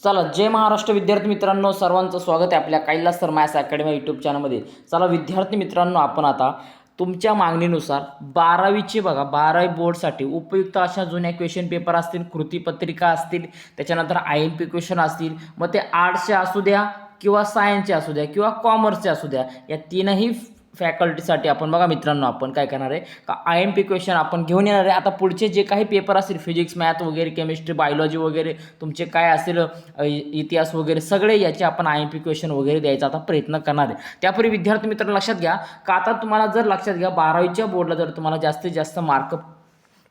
चला, जय महाराष्ट्र विद्यार्थी मित्रांनो, सर्वांचं स्वागत आहे आपल्या Kailas sir maths academy YouTube चॅनलमध्ये। चला विद्यार्थी मित्रांनो, आपण आता तुमच्या मागणीनुसार 12वीचे बघा 12वी बोर्डसाठी उपयुक्त अशा जुन्या क्वेश्चन पेपर असतील, कृतीपत्रिका असतील, त्याच्यानंतर IMP क्वेश्चन असतील, मग ते आर्ट्सचे असू द्या किंवा सायन्सचे असू द्या किंवा कॉमर्सचे असू द्या, या तीनही फॅकल्टीसाठी आपण बघा मित्रांनो आपण काय करणार आहे का IMP क्वेश्चन आपण घेऊन येणार आहे। आता पुढचे जे काही पेपर असतील, फिजिक्स मॅथ वगैरे, केमिस्ट्री बायोलॉजी वगैरे, तुमचे काय असेल इतिहास वगैरे, सगळे याचे आपण IMP क्वेश्चन वगैरे द्यायचा आता प्रयत्न करणार आहे। त्यापूर्वी विद्यार्थी मित्रांनो लक्षात घ्या का आता तुम्हाला जर लक्षात घ्या 12वीच्या बोर्डला जर तुम्हाला जास्तीत जास्त मार्क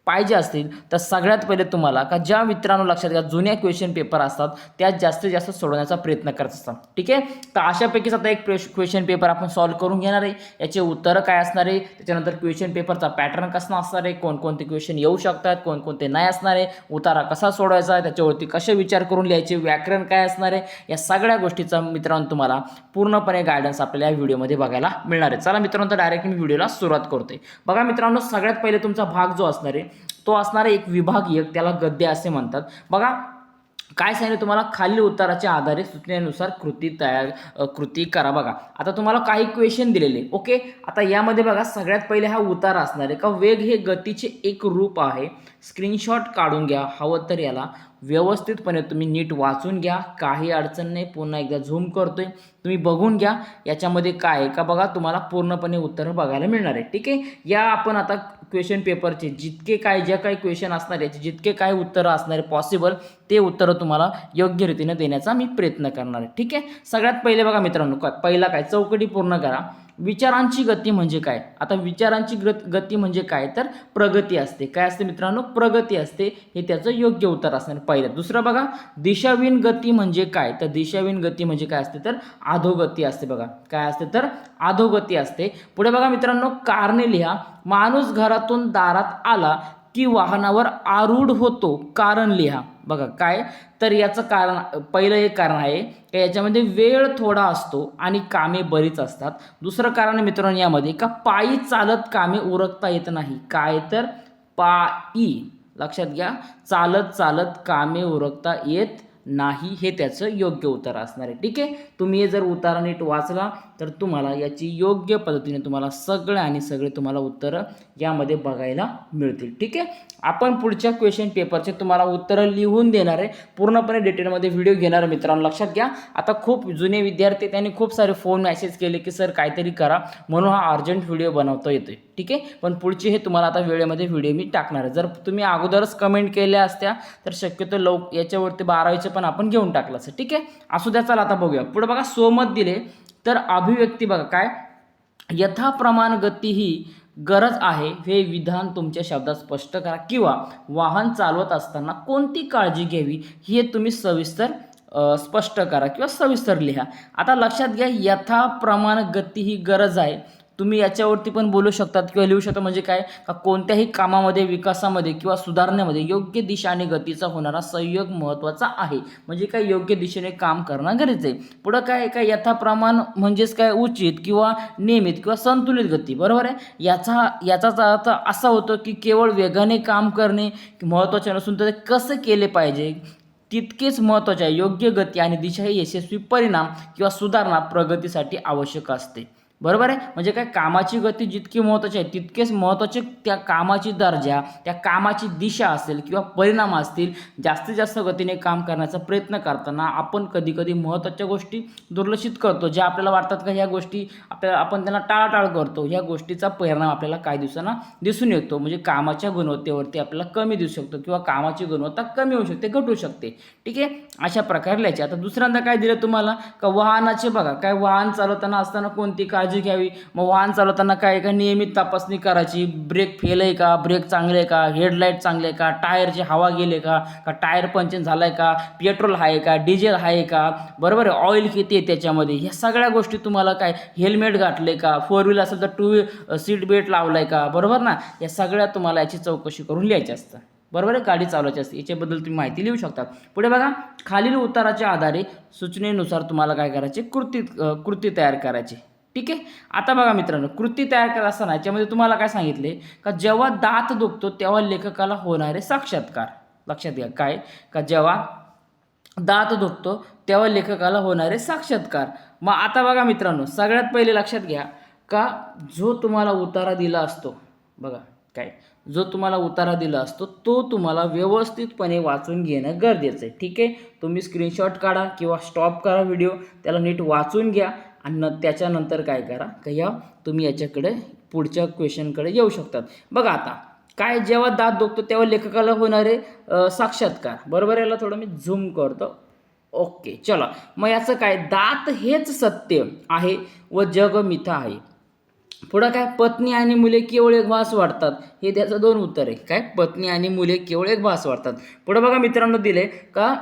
पाहिजे असतील तर सगळ्यात पहिले तुम्हाला का ज्या मित्रांनो लक्षात घ्या जुन्या क्वेश्चन पेपर असतात त्यात जास्तीत जास्त सोडवण्याचा प्रयत्न करत असतात, ठीक आहे। तर अशापैकीच आता एक क्वेश्चन पेपर आपण सॉल्व्ह करून घेणार आहे। याचे उत्तरं काय असणार आहे, त्याच्यानंतर क्वेश्चन पेपरचा पॅटर्न कसा असणार आहे, कोणकोणते क्वेश्चन येऊ शकतात, कोणकोणते नाही असणार आहे, उतारा कसा सोडवायचा आहे, त्याच्यावरती कसे विचार करून लिहायचे, व्याकरण काय असणार आहे, या सगळ्या गोष्टीचा मित्रांनो तुम्हाला पूर्णपणे गायडन्स आपल्याला या व्हिडिओमध्ये बघायला मिळणार आहे। चला मित्रांनो, तर डायरेक्ट मी व्हिडिओला सुरुवात करतोय। बघा मित्रांनो, सगळ्यात पहिले तुमचा भाग जो असणार आहे तो असणार एक विभागीय, त्याला गद्य असे म्हणतात। बघा काय सांगितलं तुम्हाला, खालील उत्तराच्या आधारे सूचनेनुसार कृती करा। बघा आता तुम्हाला काही क्वेश्चन दिलेले, ओके। आता यामध्ये बघा सगळ्यात पहिले हा उतारा असणार आहे का वेग हे गतीचे एक रूप आहे। स्क्रीनशॉट काढून घ्या, हवं तर याला व्यवस्थितपणे तुम्ही नीट वाचून घ्या, काही अडचण नाही। पुन्हा एकदा झूम करतोय, तुम्ही बघून घ्या याच्यामध्ये काय आहे का बघा, तुम्हाला पूर्णपणे उत्तर बघायला मिळणार आहे, ठीक आहे। या आपण आता क्वेश्चन पेपरचे जितके काय ज्या काही क्वेश्चन असणार आहे, जितके काय उत्तरं असणार आहे पॉसिबल, ते उत्तरं तुम्हाला योग्य रीतीने देण्याचा मी प्रयत्न करणार आहे, ठीक आहे। सगळ्यात पहिले बघा मित्रांनो, पहिला काय चौकटी पूर्ण करा। विचारांची गती म्हणजे काय, आता विचारांची गती म्हणजे काय तर प्रगती असते। काय असते मित्रांनो, प्रगती असते, हे त्याचं योग्य उत्तर असणार पहिलं। दुसरं बघा, दिशाहीन गती म्हणजे काय, तर दिशाहीन गती म्हणजे काय असते तर अधोगती असते। बघा काय असते तर अधोगती असते। पुढे बघा मित्रांनो, कारणे लिहा। माणूस घरातून दारात आला की वाहनावर आरूढ होतो, कारण लिहा। बघा काय तर याचं कारण, पहिलं एक कारण आहे की याच्यामध्ये वेळ थोडा असतो आणि कामे बरीच असतात। दुसरं कारण मित्रांनो यामध्ये का पायी चालत कामे उरकता येत नाही। काय तर पायी, लक्षात घ्या, चालत चालत कामे उरकता येत नाही, हे त्याचं योग्य उत्तर असणार आहे, ठीक आहे। तुम्ही हे जर उतारा नीट वाचला तर तुम्हाला याची योग्य पद्धतीने तुम्हाला सगळे तुम्हाला उत्तरं यामध्ये बघायला मिळतील, ठीक आहे। आपण पुढच्या क्वेश्चन पेपरचे तुम्हाला उत्तरं लिहून देणार आहे, पूर्णपणे डिटेलमध्ये व्हिडिओ घेणार मित्रांनो, लक्षात घ्या। आता खूप जुने विद्यार्थी त्यांनी खूप सारे फोन मेसेज केले की सर काहीतरी करा, म्हणून हा अर्जंट व्हिडिओ बनवता येतोय, ठीक आहे। पण पुढचे हे तुम्हाला आता वेळेमध्ये व्हिडिओ मी टाकणार आहे। जर तुम्ही अगोदरच कमेंट केल्या असत्या तर शक्यतो याच्यावरती 12वीचे पण आपण घेऊन टाकलं असं, ठीक आहे। असू द्या, चला आता बघूया पुढे। बघा स्वमत दिले तर अभिव्यक्ती बघा काय, यथाप्रमाण गती ही गरज आहे हे विधान तुमच्या शब्दात स्पष्ट करा, किंवा वाहन चालवत असताना कोणती काळजी घ्यावी हे तुम्ही सविस्तर स्पष्ट करा किंवा सविस्तर लिहा। आता लक्षात घ्या, यथाप्रमाण गती ही गरज आहे, तुम्ही याच्यावरती पण बोलू शकतात किंवा लिहू शकता। म्हणजे काय का कोणत्याही कामामध्ये, विकासामध्ये किंवा सुधारण्यामध्ये योग्य दिशा आणि गतीचा होणारा संयोग महत्त्वाचा आहे। म्हणजे काय योग्य दिशेने काम करणं गरजेचं आहे। पुढं काय काय यथाप्रमाण म्हणजेच काय उचित किंवा नियमित किंवा संतुलित गती, बरोबर आहे। याचाच अर्थ असा होतो की केवळ वेगाने काम करणे महत्त्वाचे नसून ते कसं केले पाहिजे तितकेच महत्त्वाचे आहे। योग्य गती आणि दिशा हे यशस्वी परिणाम किंवा सुधारणा प्रगतीसाठी आवश्यक असते, बरोबर आहे। म्हणजे काय कामाची गती जितकी महत्त्वाची आहे तितकेच महत्त्वाचे त्या कामाची दर्जा, त्या कामाची दिशा असेल किंवा परिणाम असतील। जास्तीत जास्त गतीने काम करण्याचा प्रयत्न करताना आपण कधी कधी महत्त्वाच्या गोष्टी दुर्लक्षित करतो, ज्या आपल्याला वाटतात का ह्या गोष्टी आपण त्यांना टाळाटाळ करतो। ह्या गोष्टीचा परिणाम आपल्याला काही दिवसांना दिसून येतो, म्हणजे कामाच्या गुणवत्तेवरती आपल्याला कमी दिसू शकतो किंवा कामाची गुणवत्ता कमी होऊ शकते, घटू शकते, ठीक आहे। अशा प्रकारे लिहायचे। आता दुसऱ्यांदा काय दिलं तुम्हाला का वाहनाचे, बघा काय वाहन चालवताना असताना कोणती काळजी घ्यावी। मग वाहन चालवताना काय का नियमित तपासणी करायची, ब्रेक फेल आहे का, ब्रेक चांगले आहे का, हेडलाईट चांगले आहे का, टायरची हवा गेले का टायर पंक्चर झालाय का, पेट्रोल आहे का, डिझेल आहे का, बरोबर आहे, ऑइल किती आहे त्याच्यामध्ये, ह्या सगळ्या गोष्टी तुम्हाला काय, हेल्मेट घातले का, 4 व्हीलर असेल तर सीट बेल्ट लावलाय का, बरोबर ना, या सगळ्या तुम्हाला याची चौकशी करून लिहायची असतं, बरोबर आहे। गाडी चालवायची असते, याच्याबद्दल तुम्ही माहिती लिहू शकता। पुढे बघा, खालील उत्तराच्या आधारे सूचनेनुसार तुम्हाला काय करायचे, कृती तयार करायची, ठीक आहे। आता बघा मित्रांनो, कृती तयार करत असताना याच्यामध्ये तुम्हाला काय सांगितले का जेव्हा दात दुखतो तेव्हा लेखकाला होणारे साक्षात्कार, लक्षात घ्या काय का जेव्हा दात दुखतो तेव्हा लेखकाला होणारे साक्षात्कार. मग आता बघा मित्रांनो, सगळ्यात पहिले लक्षात घ्या का जो तुम्हाला उतारा दिला असतो बघा, काय जो तुम्हाला उतारा दिला असतो तो तुम्हाला व्यवस्थितपणे वाचून घेणं गरजेचं आहे. ठीक आहे, तुम्ही स्क्रीनशॉट काढा किंवा स्टॉप करा व्हिडिओ, त्याला नीट वाचून घ्या आणि त्याच्यानंतर काय करा का या तुम्ही याच्याकडे पुढच्या क्वेश्चनकडे येऊ शकतात. बघा आता काय, जेव्हा दात दुखतो तेव्हा लेखकाला होणारे साक्षात्कार. बरोबर, याला थोडं मी झूम करतो. ओके, चला. मग याचं काय, दात हेच सत्य आहे व जग मिथ्या आहे. पुढं काय, पत्नी आणि मुले केवळ एक भास वाटतात. हे त्याचं 2 उत्तर आहे. काय, पत्नी आणि मुले केवळ एक भास वाटतात. पुढं बघा मित्रांनो दिले का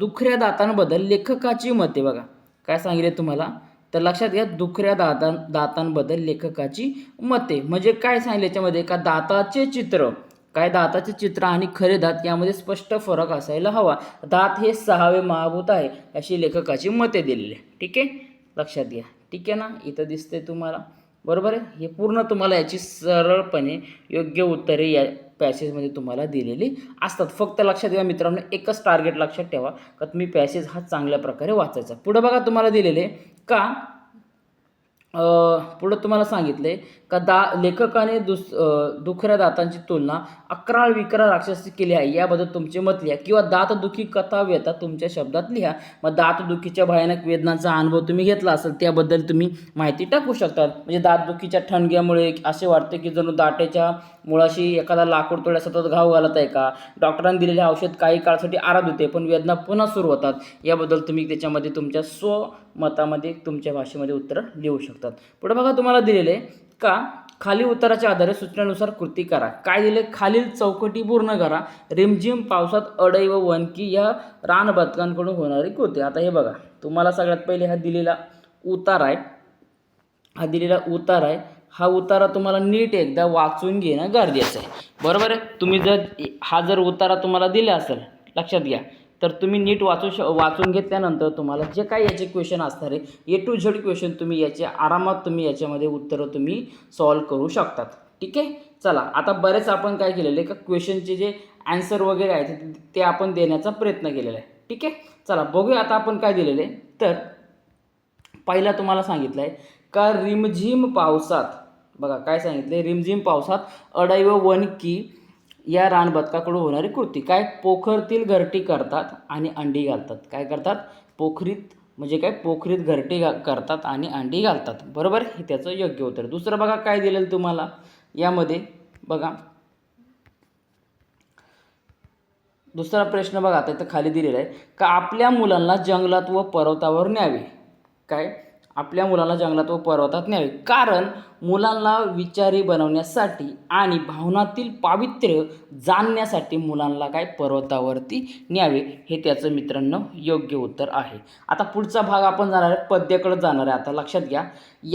दुखऱ्या दातांबद्दल लेखकाची मते. बघा काय सांगितले तुम्हाला, तर लक्षात घ्या, दुखऱ्या दातांबद्दल लेखकाची मते म्हणजे काय सांगितले याच्यामध्ये का दाताचे चित्र, काय दाताचे चित्र आणि खरे दात यामध्ये स्पष्ट फरक असायला हवा. दात हे 6वे महाभूत आहे अशी लेखकाची मते दिलेली आहे. ठीक आहे, लक्षात घ्या. ठीक आहे ना, इथं दिसते तुम्हाला. बरोबर आहे, हे पूर्ण तुम्हाला याची सरळपणे योग्य उत्तरे या पॅसेजमध्ये तुम्हाला दिलेली असतात. फक्त लक्षात घ्या मित्रांनो, एकच टार्गेट लक्षात ठेवा का तुम्ही पॅसेज हा चांगल्या प्रकारे वाचायचा. पुढे बघा तुम्हाला दिलेले का पुढं तुम्हाला सांगितले का लेखकाने दुखऱ्या दातांची तुलना अक्राळ विक्राळ राक्षसी केली आहे. याबद्दल तुमचे मत लिहा किंवा दातदुखी कथा व्यथा तुमच्या शब्दात लिहा. मग दातदुखीच्या भयानक वेदनांचा अनुभव तुम्ही घेतला असेल त्याबद्दल तुम्ही माहिती टाकू शकता. म्हणजे दातदुखीच्या ठणग्यामुळे असे वाटते की जणू दाटेच्या मुळाशी एखादा लाकूड तोड्या सतत घाव घालत आहे का. डॉक्टरांनी दिलेले औषध काही काळासाठी आराम देते पण वेदना पुन्हा सुरू होतात. याबद्दल तुम्ही त्याच्यामध्ये तुमच्या स्वमतामध्ये तुमच्या भाषेमध्ये उत्तर लिहू शकतात. पुढे बघा तुम्हाला दिलेले का खाली उत्तराच्या आधारे सूचनेनुसार कृती करा. काय दिले, खालील चौकटी पूर्ण करा. रिमझिम पावसात अडई व वनकी या रानबदकांकडून होणारी कृती. आता हे बघा तुम्हाला सगळ्यात पहिले हा दिलेला उतार आहे, हा उतारा तुम्हाला नीट एकदा वाचून घेणं गरजेचं आहे. बरोबर आहे, तुम्ही जर उतारा तुम्हाला दिला असेल लक्षात घ्या तर तुम्ही नीट वाचून घेतल्यानंतर तुम्हाला जे काही याचे क्वेश्चन असणार आहे A to Z क्वेश्चन तुम्ही याचे आरामात तुम्ही याच्यामध्ये उत्तरं तुम्ही सॉल्व करू शकतात. ठीक आहे, चला आता बरेच आपण काय केलेले का क्वेश्चनचे जे आन्सर वगैरे आहेत ते आपण देण्याचा प्रयत्न केलेला आहे. ठीक आहे, चला बघूया आता आपण काय दिलेले. तर पहिला तुम्हाला सांगितलं आहे का रिमझिम पावसात, बघा काय सांगितले, रिमझिम पावसात अडई व वनकी या रानबदकाकडून होणारी कृती. काय, पोखरीतील घरटी करतात आणि अंडी घालतात. काय करतात, पोखरीत म्हणजे काय, पोखरीत घरटी करतात आणि अंडी घालतात. बरोबर, हे त्याचं योग्य उत्तर. दुसरं बघा काय दिलेलं तुम्हाला यामध्ये, बघा दुसरा प्रश्न बघा आता इथं खाली दिलेला आहे का आपल्या मुलांना जंगलात व पर्वतावर न्यावे. काय, आपल्या मुलांना जंगलात व पर्वतात न्यावे कारण मुलांना विचारी बनवण्यासाठी आणि भावनातील पावित्र्य जाणण्यासाठी मुलांना काय पर्वतावरती न्यावे. हे त्याचं मित्रांनो योग्य उत्तर आहे. आता पुढचा भाग आपण जाणार आहे पद्याकडे जाणार आहे. आता लक्षात घ्या,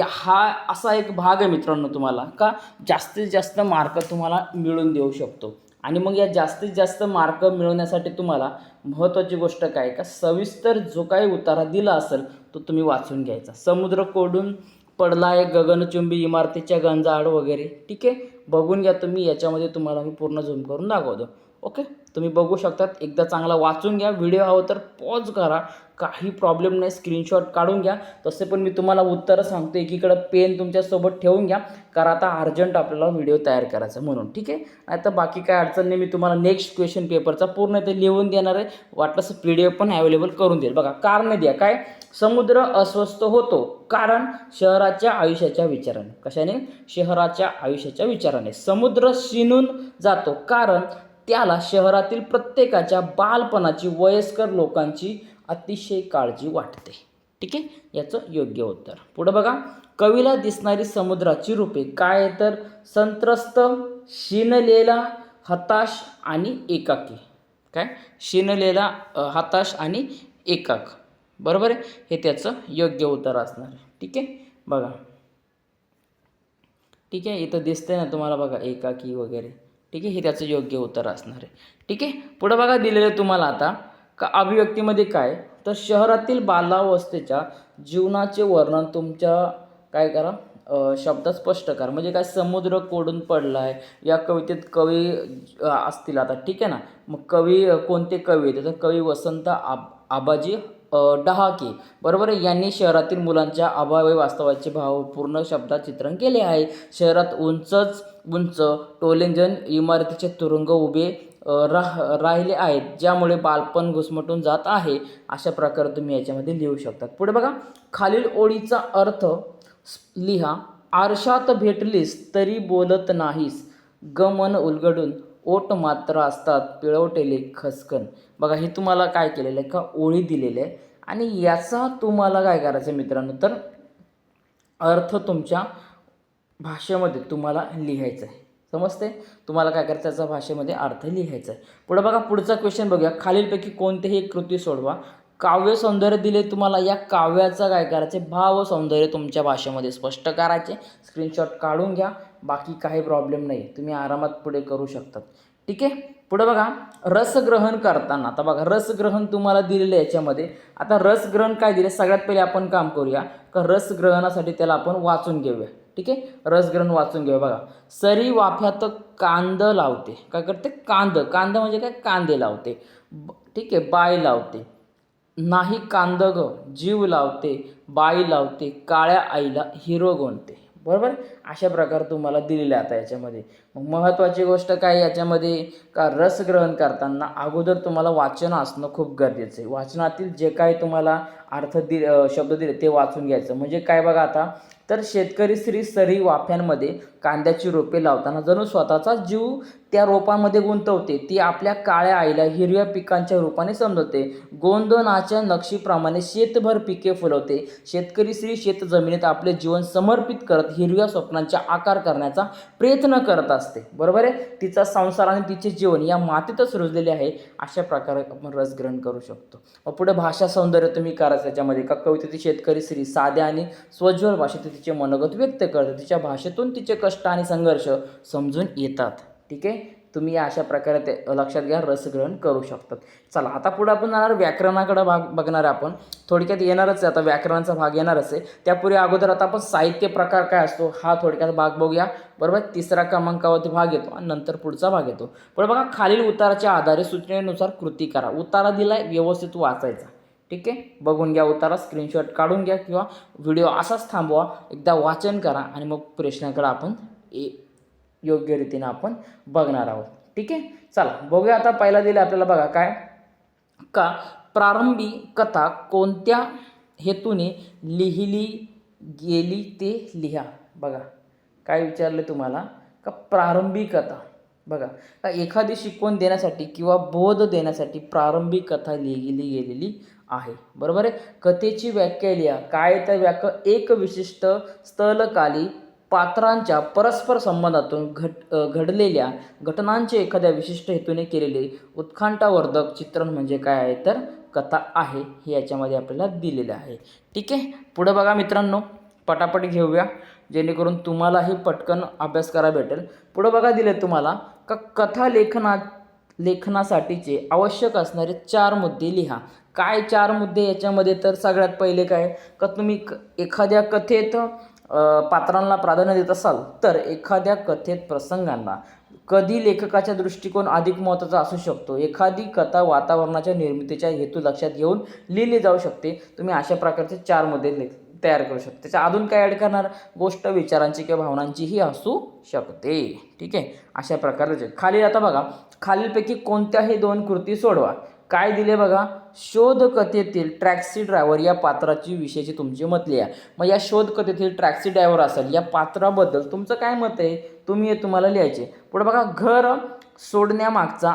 हा असा एक भाग आहे मित्रांनो तुम्हाला का जास्तीत जास्त मार्क तुम्हाला मिळवून देऊ शकतो. आणि मग या जास्तीत जास्त मार्क मिळवण्यासाठी तुम्हाला महत्त्वाची गोष्ट काय का सविस्तर जो काही उतारा दिला असेल तो तुम्ही वाचून घ्यायचा. समुद्र कोडून पडलाय गगनचुंबी इमारतीच्या गंजाआड वगैरे. ठीक आहे, बघून घ्या तुम्ही, याच्यामध्ये तुम्हाला मी पूर्ण झूम करून दाखवतो. ओके, तुम्ही बघू शकतात. एकदा चांगला वाचून घ्या. व्हिडिओ हवं तर पॉज करा, काही प्रॉब्लेम नाही, स्क्रीनशॉट काढून घ्या. तसे पण मी तुम्हाला उत्तरं सांगतो, एकीकडं पेन तुमच्यासोबत ठेवून घ्या कारण आता अर्जंट आपल्याला व्हिडिओ तयार करायचा म्हणून. ठीक आहे, नाही तर बाकी काय अडचण नाही, मी तुम्हाला नेक्स्ट क्वेश्चन पेपरचा पूर्ण ते लिहून देणार आहे. वाटलंच PDF पण अवेलेबल करून देईल. बघा कारण द्या, काय समुद्र अस्वस्थ होतो कारण शहराच्या आयुष्याच्या विचाराने. कशाने, शहराच्या आयुष्याच्या विचाराने. समुद्र शिनून जातो कारण त्याला शहरातील प्रत्येकाच्या बालपणाची वयस्कर लोकांची अतिशय काळजी वाटते. ठीक आहे, याचं योग्य उत्तर. पुढे बघा, कवीला दिसणारी समुद्राची रूपे. काय तर संत्रस्त, शिनलेला, हताश आणि एकाकी. काय, शिनलेला, हताश आणि एकाक. बरोबर आहे, हे त्याचं योग्य उत्तर असणार आहे. ठीक आहे, बघा ठीक आहे, इथं दिसतंय ना तुम्हाला बघा एकाकी वगैरे. ठीक आहे, हे त्याचं योग्य उत्तर असणार आहे. ठीक आहे, पुढं बघा दिलेलं तुम्हाला आता का अभिव्यक्तीमध्ये काय तर शहरातील बालावस्थेच्या जीवनाचे वर्णन तुमच्या काय करा शब्द स्पष्ट करा. म्हणजे काय, समुद्र कोडून पडला आहे या कवितेत कवी असतील आता, ठीक आहे ना. मग कवी कोणते कवी आहेत, तर कवी वसंत आबाजी डहाके, बरोबर आहे. यांनी शहरातील मुलांच्या अभावी वास्तवाचे भावपूर्ण शब्दात चित्रण केले आहे. शहरात उंच टोलेजन इमारतीचे तुरुंग उभे राहिले आहेत, ज्यामुळे बालपण घुसमटून जात आहे. अशा प्रकारे तुम्ही याच्यामध्ये लिहू शकता. पुढे बघा, खालील ओळीचा अर्थ लिहा. आरशात भेटलीस तरी बोलत नाहीस, गमन उलगडून ओठ मात्र असतात पिळवटेले खसकन. बघा, हे तुम्हाला काय केलेलं आहे का, ओळी दिलेले आहे आणि याचा तुम्हाला काय करायचं आहे मित्रांनो, तर अर्थ तुमच्या भाषेमध्ये तुम्हाला लिहायचा आहे. समजते तुम्हाला काय करायचं, त्याचा भाषेमध्ये अर्थ लिहायचा आहे. पुढे बघा, पुढचा क्वेश्चन बघूया. खालीलपैकी कोणतेही एक कृती सोडवा. काव्य सौंदर्य दिले तुम्हाला, या काव्याचा काय करायचे, भाव सौंदर्य तुमच्या भाषेमध्ये स्पष्ट करायचे. स्क्रीनशॉट काढून घ्या, बाकी काही प्रॉब्लेम नाही, तुम्ही आरामात पुढे करू शकतात. ठीक आहे. पुढे बघा, रसग्रहण करताना, आता बघा रसग्रहण तुम्हाला दिलेलं आहे याच्यामध्ये. आता रसग्रहण काय दिले, सगळ्यात पहिले आपण काम करूया का रसग्रहणासाठी त्याला आपण वाचून घेऊया. ठीक आहे, रसग्रहण वाचून घेऊया. बघा, सरी वाफ्यात कांद लावते, काय करते, कांद म्हणजे काय, कांदे लावते. ठीक आहे, बाई लावते, नाही कांद ग, जीव लावते, बाई लावते, काळ्या आईला हिरो गोणते. बरोबर, अशा प्रकारे तुम्हाला दिलेलं आहे आता याच्यामध्ये. मग महत्त्वाची गोष्ट काय याच्यामध्ये, का रसग्रहण करताना अगोदर तुम्हाला वाचन असणं खूप गरजेचं आहे. वाचनातील जे काही तुम्हाला अर्थ शब्द दिले ते वाचून घ्यायचं. म्हणजे काय बघा आता, तर शेतकरी श्री सरी वाफ्यांमध्ये कांद्याची रोपे लावताना जणू स्वतःचा जीव त्या रोपांमध्ये गुंतवते. ती आपल्या काळ्या आईला हिरव्या पिकांच्या रूपाने समजवते. गोंधनाच्या नक्षीप्रमाणे शेतभर पिके फुलवते. शेतकरी श्री शेत जमिनीत आपले जीवन समर्पित करत हिरव्या स्वप्नांचा आकार करण्याचा प्रयत्न करत असते. बरोबर आहे, तिचा संसार आणि तिचे जीवन या मातीतच रुजलेले आहे. अशा प्रकारे आपण रसग्रहण करू शकतो. मग पुढे भाषा सौंदर्य तुम्ही करायचं त्याच्यामध्ये. का कवितेतील शेतकरी स्त्री साध्या आणि स्वज्वल भाषेत तिचे मनोगत व्यक्त करते. तिच्या भाषेतून तिचे कष्ट आणि संघर्ष समजून येतात. ठीक आहे, तुम्ही अशा प्रकारे ते लक्षात घ्या, रसग्रहण करू शकतात. चला, आता पुढे आपण जाणार व्याकरणाकडे बघणार आहे. आपण थोडक्यात येणारच आहे, आता व्याकरणाचा भाग येणारच आहे. त्यापूर्वी अगोदर आता आपण साहित्य प्रकार काय असतो हा थोडक्यात भाग बघूया. बरोबर, तिसरा क्रमांकावरती भाग येतो आणि नंतर पुढचा भाग येतो. पुढे बघा, खालील उताराच्या आधारे सूचनेनुसार कृती करा. उतारा दिलाय, व्यवस्थित वाचायचा. ठीक आहे, बघून घ्या उतारा, स्क्रीनशॉट काढून घ्या किंवा व्हिडिओ असाच थांबवा, एकदा वाचन करा आणि मग प्रश्नाकडे आपण योग्य रीतीने आपण बघणार आहोत. ठीक आहे, चला बघूया. आता पहिला दिला आपल्याला बघा काय, का प्रारंभी कथा कोणत्या हेतूने लिहिली गेली ते लिहा. बघा काय विचारले तुम्हाला, का प्रारंभी कथा. बघा, का एखादी शिकवण देण्यासाठी किंवा बोध देण्यासाठी प्रारंभिक कथा लिहिली गेलेली आहे. बरोबर आहे. कथेची व्याख्या लिहा. काय तर व्याख्या, एक विशिष्ट स्थलकाली पात्रांच्या परस्पर संबंधातून घडलेल्या घटनांचे एखाद्या विशिष्ट हेतूने केलेले उत्कंठावर्धक चित्रण म्हणजे काय आहे, तर कथा आहे. हे याच्यामध्ये आपल्याला दिलेलं आहे. ठीक आहे, पुढे बघा मित्रांनो, पटापट घेऊया जेणेकरून तुम्हालाही पटकन अभ्यास करायला भेटेल. पुढे बघा दिले तुम्हाला, का कथा लेखनासाठीचे आवश्यक असणारे 4 मुद्दे लिहा. काय 4 मुद्दे याच्यामध्ये, तर सगळ्यात पहिले काय, का तुम्ही एखाद्या कथेत पात्रांना प्राधान्य देत असाल तर एखाद्या कथेत प्रसंगांना कधी लेखकाचा दृष्टिकोन अधिक महत्त्वाचा असू शकतो. एखादी कथा वातावरणाच्या निर्मितीचा हेतू लक्षात घेऊन लिहिली जाऊ शकते. तुम्ही अशा प्रकारचे 4 मुद्दे तयार करू शकता. त्याच्या अजून काय ॲड करणार, गोष्ट विचारांची किंवा भावनांचीही असू शकते. ठीक आहे, अशा प्रकारचे. खाली आता बघा, खालीलपैकी कोणत्याही 2 कृती सोडवा. काय दिले बघा, शोधकथेतील टॅक्सी ड्रायव्हर या पात्राची विषयाची तुमची मत लिहा. मग या शोधकथेतील टॅक्सी ड्रायव्हर असेल या पात्राबद्दल तुमचं काय मत आहे, तुम्हाला लिहायचे. पुढे बघा, घर सोडण्यामागचा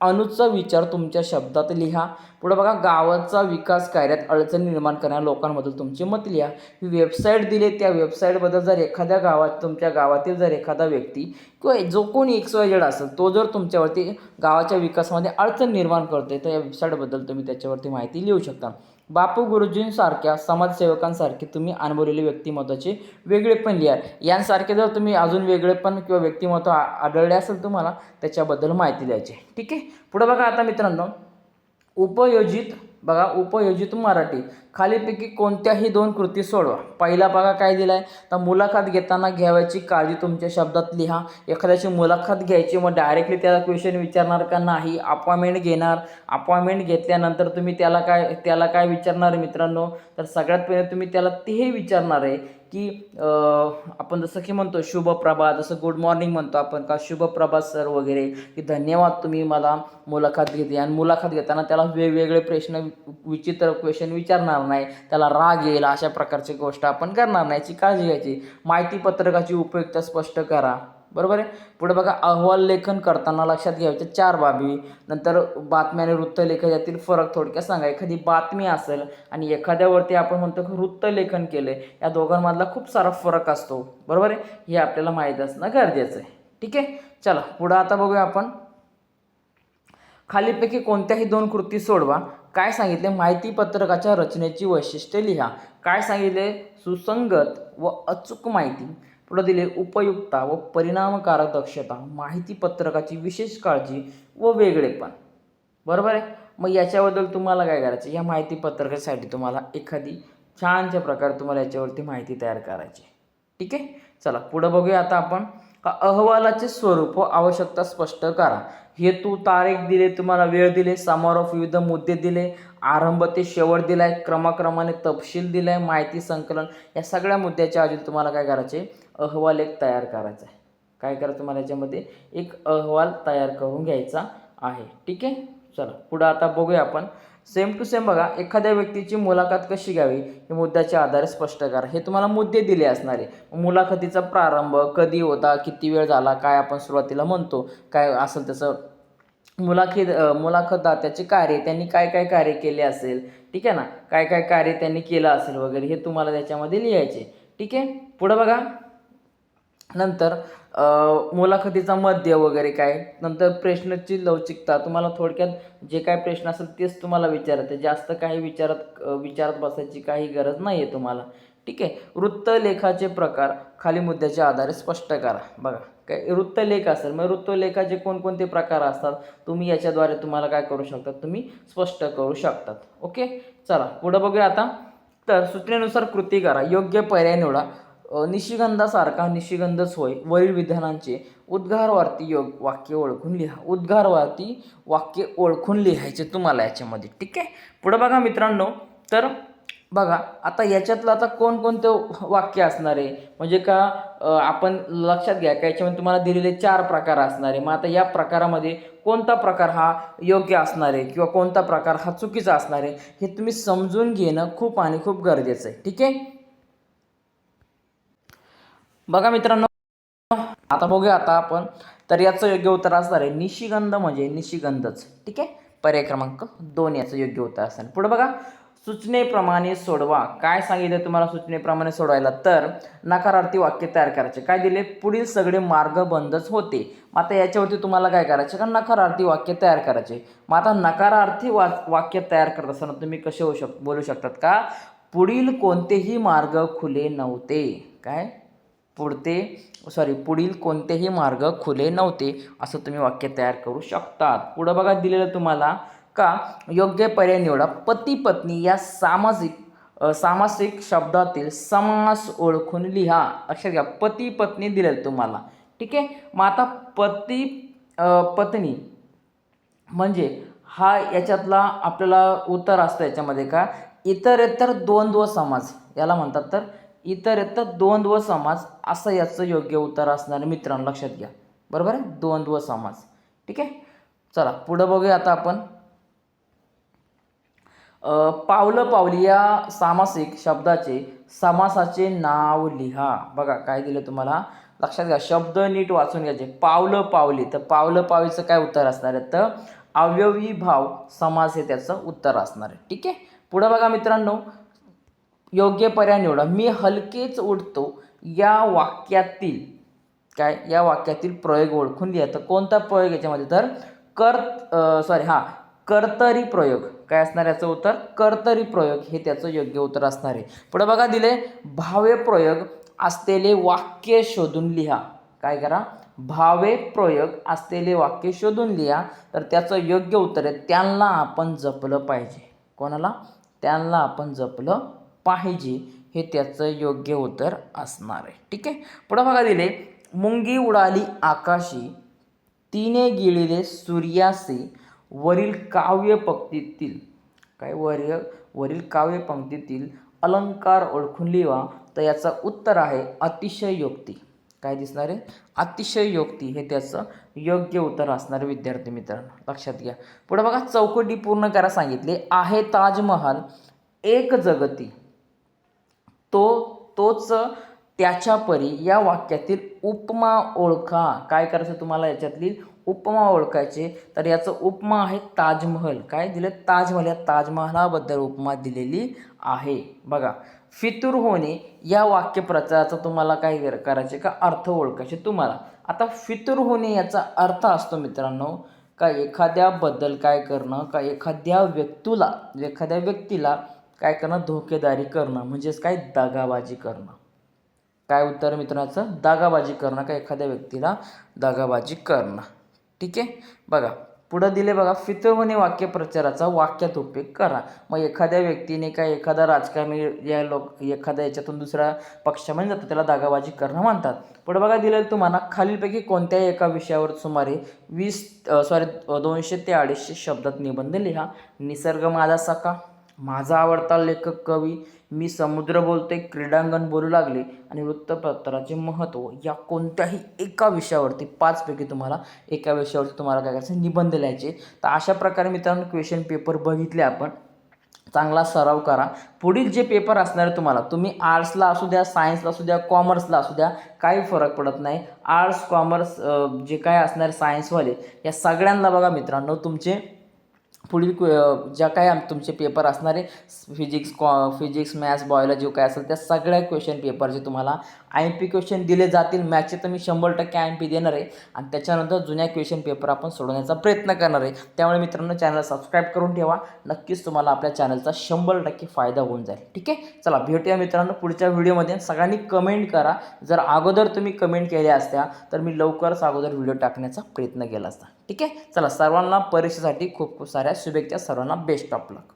अनुचा विचार तुमच्या शब्दात लिहा. पुढे बघा, गावाचा विकास कार्यात अडचणी निर्माण करणाऱ्या लोकांबद्दल तुमचे मत लिहा. ही वेबसाईट दिले, त्या वेबसाईटबद्दल जर एखाद्या गावात, तुमच्या गावातील जर एखादा व्यक्ती किंवा जो कोणी XYZ असेल तो जर तुमच्यावरती गावाच्या विकासामध्ये अडचण निर्माण करते तर या वेबसाईटबद्दल तुम्ही त्याच्यावरती माहिती लिहू शकता. बापू गुरुजींसारख्या समाजसेवकांसारखे तुम्ही अनुभवलेले व्यक्तिमत्वाचे वेगळेपण लिहा. यांसारखे जर तुम्ही अजून वेगळेपण किंवा व्यक्तिमत्व आढळले असेल तुम्हाला, त्याच्याबद्दल माहिती द्यायची. ठीक आहे, पुढे बघा आता मित्रांनो, उपयोजित बघा उपयोजित मराठी खालीपैकी कोणत्याही दोन कृती सोडवा. पहिला बघा काय दिलाय, तर मुलाखत घेताना घ्यावयाची काळजी तुमच्या शब्दात लिहा. एखाद्याची मुलाखत घ्यायची मग डायरेक्टली त्याला क्वेश्चन विचारणार का नाही, अपॉइंटमेंट घेणार. अपॉइंटमेंट घेतल्यानंतर तुम्ही त्याला काय विचारणार मित्रांनो, तर सगळ्यात पहिले तुम्ही त्याला ते विचारणार आहे की आपण जसं की म्हणतो शुभ प्रभात, जसं गुड मॉर्निंग म्हणतो आपण का शुभ प्रभात सर वगैरे, की धन्यवाद तुम्ही मला मुलाखत घेतली. आणि मुलाखत घेताना त्याला वेगवेगळे प्रश्न विचित्र क्वेश्चन विचारणार नाही, त्याला राग येईल अशा प्रकारची गोष्ट आपण करणार नाही, याची काळजी घ्यायची. माहिती पत्रकाची उपयुक्तता स्पष्ट करा. बरोबर आहे. पुढे बघा अहवाल लेखन करताना लक्षात घ्यायच्या 4 बाबी. नंतर बातमी आणि वृत्तलेखन यातील फरक थोडक्यात सांगा. एखादी बातमी असेल आणि एखाद्यावरती आपण म्हणतो की वृत्तलेखन केले, या दोघांमधला खूप सारा फरक असतो. बरोबर आहे. हे आपल्याला माहीत असणं गरजेचं आहे. ठीक आहे. चला पुढं आता बघूया आपण. खालीपैकी कोणत्याही दोन कृती सोडवा. काय सांगितले, माहिती पत्रकाच्या रचनेची वैशिष्ट्ये लिहा. काय सांगितले, सुसंगत व अचूक माहिती. पुढे दिले उपयुक्तता व परिणामकारक दक्षता, माहिती पत्रकाची विशेष काळजी व वेगळेपण. बरोबर आहे. मग याच्याबद्दल तुम्हाला काय करायचं, या माहिती पत्रकासाठी तुम्हाला एखादी छानच्या प्रकारे तुम्हाला याच्यावरती माहिती तयार करायची. ठीक आहे. चला पुढे बघूया आता आपण. अहवालाचे स्वरूप व आवश्यकता स्पष्ट करा. हेतू, तारीख दिले, तुम्हाला वेळ दिले, समारोप, विविध मुद्दे दिले, आरंभ ते शेवट दिलाय, क्रमाक्रमाने तपशील दिलाय, माहिती संकलन, या सगळ्या मुद्द्याच्या आधी तुम्हाला काय करायचे, अहवाल एक तयार करायचा आहे. काय करायचं तुम्हाला याच्यामध्ये, एक अहवाल तयार करून घ्यायचा आहे. ठीक आहे. चला पुढं आता बघूया आपण. सेम टू सेम बघा, एखाद्या व्यक्तीची मुलाखत कशी घ्यावी हे मुद्द्याच्या आधारे स्पष्ट करा. हे तुम्हाला मुद्दे दिले असणार आहे. मुलाखतीचा प्रारंभ कधी होता, किती वेळ झाला, काय आपण सुरुवातीला म्हणतो, काय असेल त्याचं मुलाखतदात्याचे कार्य, त्यांनी काय काय कार्य केले असेल, ठीक आहे ना, काय काय कार्य त्यांनी केलं असेल वगैरे, हे तुम्हाला त्याच्यामध्ये लिहायचे. ठीक आहे. पुढं बघा, नंतर मुलाखतीचा मध्य वगैरे काय, नंतर प्रश्नाची लवचिकता. तुम्हाला थोडक्यात जे काय प्रश्न असेल तेच तुम्हाला विचारायचं, जास्त काही विचारत बसायची काही गरज नाही आहे तुम्हाला. ठीक आहे. वृत्तलेखाचे प्रकार खाली मुद्द्याच्या आधारे स्पष्ट करा. बघा काय वृत्तलेख असेल, मग वृत्तलेखाचे कोणकोणते प्रकार असतात तुम्ही याच्याद्वारे तुम्हाला काय करू शकतात, तुम्ही स्पष्ट करू शकतात. ओके. चला पुढं बघूया आता. तर सूचनेनुसार कृती करा. योग्य पर्याय निवडा. निशिगंधासारखा निशिगंधच होय, वरील विधानांचे उद्गारवार्थी वाक्य ओळखून लिहा. उद्गारवार्थी वाक्य ओळखून लिहायचे तुम्हाला याच्यामध्ये. ठीक आहे. पुढे बघा मित्रांनो, तर बघा आता याच्यातलं आता कोणकोणते वाक्य असणार आहे, म्हणजे का आपण लक्षात घ्या का याच्यामध्ये तुम्हाला दिलेले 4 प्रकार असणार आहे. मग आता या प्रकारामध्ये कोणता प्रकार हा योग्य असणार आहे किंवा कोणता प्रकार हा चुकीचा असणार आहे, हे तुम्ही समजून घेणं खूप आणि खूप गरजेचं आहे. ठीक आहे. बघा मित्रांनो, आता बघूया आता आपण. तर याचं योग्य उत्तर असणार आहे निशिगंध म्हणजे निशिगंधच. ठीक आहे. पर्याय क्रमांक 2 याचं योग्य उत्तर असणार. पुढे बघा, सूचनेप्रमाणे सोडवा. काय सांगितलं तुम्हाला सूचनेप्रमाणे सोडवायला, तर नकारार्थी वाक्य तयार करायचे. काय दिले, पुढील सगळे मार्ग बंदच होते. मग आता याच्यावरती तुम्हाला काय करायचे, का नकारार्थी वाक्य तयार करायचे. मग आता नकारार्थी वाक्य तयार करत असताना तुम्ही कसे बोलू शकतात का, पुढील कोणतेही मार्ग खुले नव्हते. काय, पुढील कोणतेही मार्ग खुले नव्हते असं तुम्ही वाक्य तयार करू शकतात. पुढं बघा दिलेलं तुम्हाला का योग्य पर्याय निवडा. पती पत्नी या सामासिक शब्दातील समास ओळखून लिहा. लक्षात घ्या, पती पत्नी दिलेलं तुम्हाला. ठीक आहे. मग आता पती पत्नी म्हणजे हा याच्यातला आपल्याला उत्तर असतं याच्यामध्ये का, इतरेतर द्वंद्व समास याला म्हणतात. तर इतरेतर द्वंद्व समास असं याचं योग्य उत्तर असणार मित्रांनो, लक्षात घ्या. बरोबर आहे, द्वंद्व समास. ठीक आहे. चला पुढं बघूया आता आपण. पावलं पावली या सामासिक शब्दाचे समासाचे नाव लिहा. बघा काय दिलं तुम्हाला, लक्षात घ्या, शब्द नीट वाचून घ्यायचे. पावलं पावली, तर पावलं पावलीचं काय उत्तर असणार आहे, तर अवयवी भाव समास हे त्याचं उत्तर असणार आहे. ठीक आहे. पुढं बघा मित्रांनो, योग्य पर्याय निवडा. मी हलकेच उठतो या वाक्यातील प्रयोग ओळखून लिहा. तर कोणता प्रयोग याच्यामध्ये, तर कर्तरी प्रयोग. काय असणार याचं उत्तर, कर्तरी प्रयोग हे त्याचं योग्य उत्तर असणार आहे. पुढे बघा दिले, भावे प्रयोग असलेले वाक्य शोधून लिहा. काय करा, भावे प्रयोग असलेले वाक्य शोधून लिहा. तर त्याचं योग्य उत्तर आहे, त्यांना आपण जपलं पाहिजे. कोणाला? त्यांना आपण जपलं पाहिजे, हे त्याचं योग्य उत्तर असणार आहे. ठीक आहे. पुढं बघा दिले, मुंगी उडाली आकाशी, तिने गिळले सूर्यासी, वरील काव्यपंक्तीतील काय वरील काव्यपंक्तीतील अलंकार ओळखून लिहा. तर याचं उत्तर आहे अतिशयोक्ती. काय दिसणार आहे? अतिशयोक्ती हे त्याचं योग्य उत्तर असणार विद्यार्थी मित्रांनो, लक्षात घ्या. पुढे बघा, चौकटी पूर्ण करा सांगितले. आहे ताजमहाल एक जगती, तोच त्याच्या परी, या वाक्यातील उपमा ओळखा. काय करायचं तुम्हाला? याच्यातली उपमा ओळखायचे. तर याचं उपमा आहे ताजमहल. काय दिलं? ताजमहल. या ताजमहालाबद्दल उपमा दिलेली आहे. बघा, फितूर होणे या वाक्यप्रचाराचा तुम्हाला काय करायचे का? अर्थ ओळखायचे तुम्हाला. आता फितूर होणे याचा अर्थ असतो मित्रांनो का एखाद्याबद्दल काय करणं, का एखाद्या व्यक्तीला काय करणं? धोकेदारी करणं, म्हणजेच काय? दगाबाजी करणं. काय उत्तर मित्रांचं? दगाबाजी करणं, का एखाद्या व्यक्तीला दगाबाजी करणं. ठीक आहे. बघा पुढं दिले बघा, फितूर होणे वाक्यप्रचाराचा वाक्यात उपयोग करा. मग एखाद्या व्यक्तीने काय, एखादा राजकारणी एखाद्या याच्यातून दुसऱ्या पक्षामध्ये जातं, त्याला दगाबाजी करणं म्हणतात. पुढे बघा दिलेलं तुम्हाला, खालीलपैकी कोणत्याही एका विषयावर सुमारे 200 ते 250 शब्दात निबंध लिहा. निसर्ग माझा सखा, माझा आवडता लेखक कवी, मी समुद्र बोलते, क्रीडांगण बोलू लागले आणि वृत्तपत्राचे महत्त्व, या कोणत्याही एका विषयावरती 5 पैकी तुम्हाला एका विषयावरती तुम्हाला काय करायचं? निबंध लिहायचे. तर अशा प्रकारे मित्रांनो क्वेश्चन पेपर बघितले आपण. चांगला सराव करा. पुढील जे पेपर असणार आहे तुम्हाला, तुम्ही आर्ट्सला असू द्या, सायन्सला असू द्या, कॉमर्सला असू द्या, काही फरक पडत नाही. आर्ट्स कॉमर्स जे काय असणार सायन्सवाले, या सगळ्यांना बघा मित्रांनो, तुमचे पुढील ज्या काय तुमचे पेपर असणारे फिजिक्स मॅथ्स बायोलॉजी जे काय असेल त्या सगळ्या क्वेश्चन पेपरचे तुम्हाला IMP क्वेश्चन दिले जातील. मॅथ्सचे तर मी 100% IMP देणार आहे आणि त्याच्यानंतर जुन्या क्वेश्चन पेपर आपण सोडवण्याचा प्रयत्न करणार आहे. त्यामुळे मित्रांनो चॅनल सबस्क्राईब करून ठेवा. नक्कीच तुम्हाला आपल्या चॅनलचा 100% फायदा होऊन जाईल. ठीक आहे. चला भेटूया मित्रांनो पुढच्या व्हिडिओमध्ये. सगळ्यांनी कमेंट करा. जर अगोदर तुम्ही कमेंट केल्या असत्या तर मी लवकरच अगोदर व्हिडिओ टाकण्याचा प्रयत्न केला असता. ठीक आहे. चला सर्वांना परीक्षेसाठी खूप खूप साऱ्या शुभेच्छा. सर्वांना बेस्ट ऑफ लक.